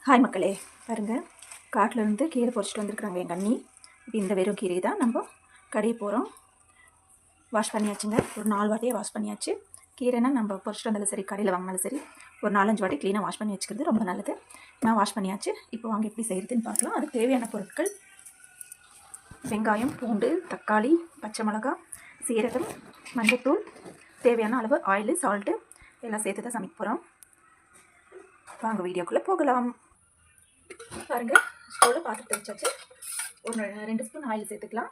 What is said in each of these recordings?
Hi மக்களே, பாருங்கள், காட்டிலேருந்து கீரை பொறிச்சிட்டு வந்திருக்குறாங்க எங்கள் அண்ணி. இப்போ இந்த வெறும் கீரை தான் நம்ம கடைய போகிறோம். வாஷ் பண்ணியாச்சுங்க, ஒரு 4 வாட்டியே வாஷ் பண்ணியாச்சு. கீரைனா நம்ம பொறிச்சிட்டு வந்தாலும் சரி, கடையில் வாங்கினாலும் சரி, ஒரு 4-5 வாட்டி க்ளீனாக வாஷ் பண்ணி வச்சுக்கிறது ரொம்ப நல்லது. நான் வாஷ் பண்ணியாச்சு. இப்போ வாங்க எப்படி செய்கிறதுன்னு பார்க்கலாம். அதுக்கு தேவையான பொருட்கள்: வெங்காயம், பூண்டு, தக்காளி, பச்சை மிளகாய், சீரகம், மஞ்சள்தூள், தேவையான அளவு ஆயில், சால்ட்டு எல்லாம் சேர்த்து தான் சமைக்க போகிறோம். வாங்க வீடியோக்குள்ளே போகலாம். பாருங்கள், ஸ்டவ்வில் பாத்திரத்தை வச்சாச்சு. ஒரு 2 ஸ்பூன் ஆயில் சேர்த்துக்கலாம்.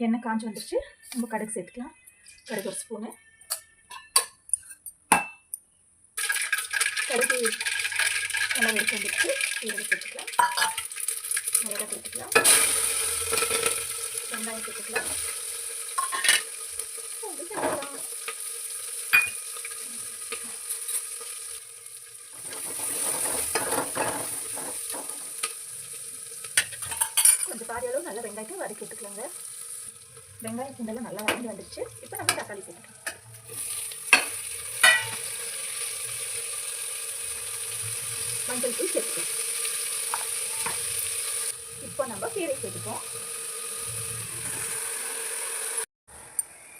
எண்ணெய் காஞ்சி வந்துருச்சு. நம்ம கடுகு சேர்த்துக்கலாம். கடுகு 1 ஸ்பூனு. கடுகு நல்லா வெடிச்சு வந்துருச்சு. சீரகம் சேர்த்துக்கலாம். மிளகாய் சேர்த்துக்கலாம். வெங்காயம் சேர்த்துக்கலாம். பூண்டு சேர்த்துக்கலாம். கொஞ்சம் பாதி அளவு நல்லா வெங்காயத்தை வதக்கி எடுத்துக்கலாங்க. வெங்காயம் பூண்டெல்லாம் நல்லா வதங்கி வந்துடுச்சு. இப்போ நம்ம தக்காளி சேர்த்துக்கலாம். மஞ்சள் தூள் சேர்த்துக்கலாம். இப்போ நம்ம கீரை சேர்த்துப்போம்.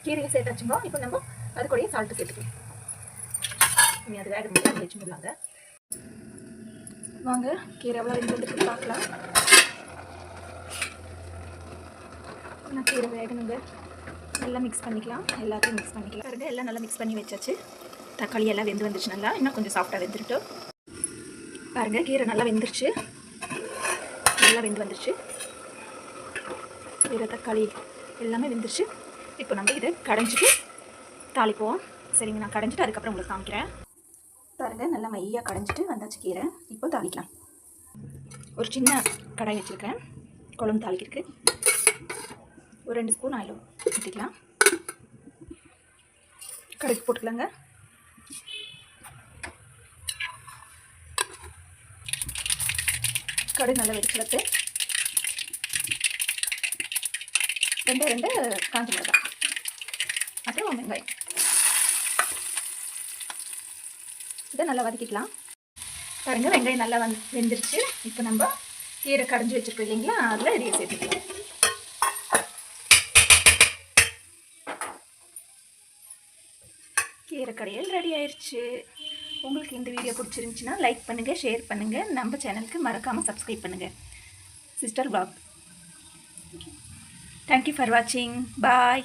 கீரையை சேர்த்தாச்சுங்க. இப்போ நம்ம அது கூடயே சால்ட்டு சேர்த்துக்கலாம். இனி அது வேக முடியாது வச்சுக்கலாங்க. வாங்க, கீரை எவ்வளோ வெந்துட்டு பார்க்கலாம். நான் கீரை வேகணுங்க. நல்லா மிக்ஸ் பண்ணிக்கலாம். எல்லாத்தையும் மிக்ஸ் பண்ணிக்கலாம். பாருங்க, எல்லாம் நல்லா மிக்ஸ் பண்ணி வச்சாச்சு. தக்காளி எல்லாம் வெந்து வந்துருச்சு. நல்லா இன்னும் கொஞ்சம் சாஃப்டாக வெந்துருட்டோம். பாருங்கள், கீரை நல்லா வெந்துருச்சு. நல்லா வெந்து வந்துருச்சு. கீரை, தக்காளி எல்லாமே வெந்துருச்சு. இப்போ நம்ம இதை கடைஞ்சிட்டு தாளிப்போம். சரிங்க, நான் கடைஞ்சிட்டு அதுக்கப்புறம் உங்களுக்கு காமிக்கிறேன். பாருங்கள், நல்லா மையாக கடைஞ்சிட்டு வந்தாச்சு கீரை. இப்போ தாளிக்கலாம். ஒரு சின்ன கடாய் வச்சுருக்கேன், குழம்பு தாளிக்கிறதுக்கு. ஒரு 2 ஸ்பூன் ஆயில் ஊற்றிக்கலாம். கடுகு போட்டுக்கலாங்க. கடுகு நல்லா வெடிச்சிடத்து. 2 காஞ்ச மிளகாய், அப்புறம் வெங்காயம். இதை நல்லா வதக்கிக்கலாம். பாருங்கள், வெங்காயம் நல்லா வெந்துருச்சு. இப்போ நம்ம கீரை கடைஞ்சி வச்சுருக்கோம் இல்லைங்களா, அதில் இதையை சேர்த்துக்கலாம். கீரை கடையில் ரெடி ஆயிடுச்சு. உங்களுக்கு இந்த வீடியோ பிடிச்சிருந்துச்சுன்னா லைக் பண்ணுங்கள், ஷேர் பண்ணுங்கள். நம்ம சேனலுக்கு மறக்காமல் சப்ஸ்கிரைப் பண்ணுங்கள். Sister vlog. Thank you for watching. Bye.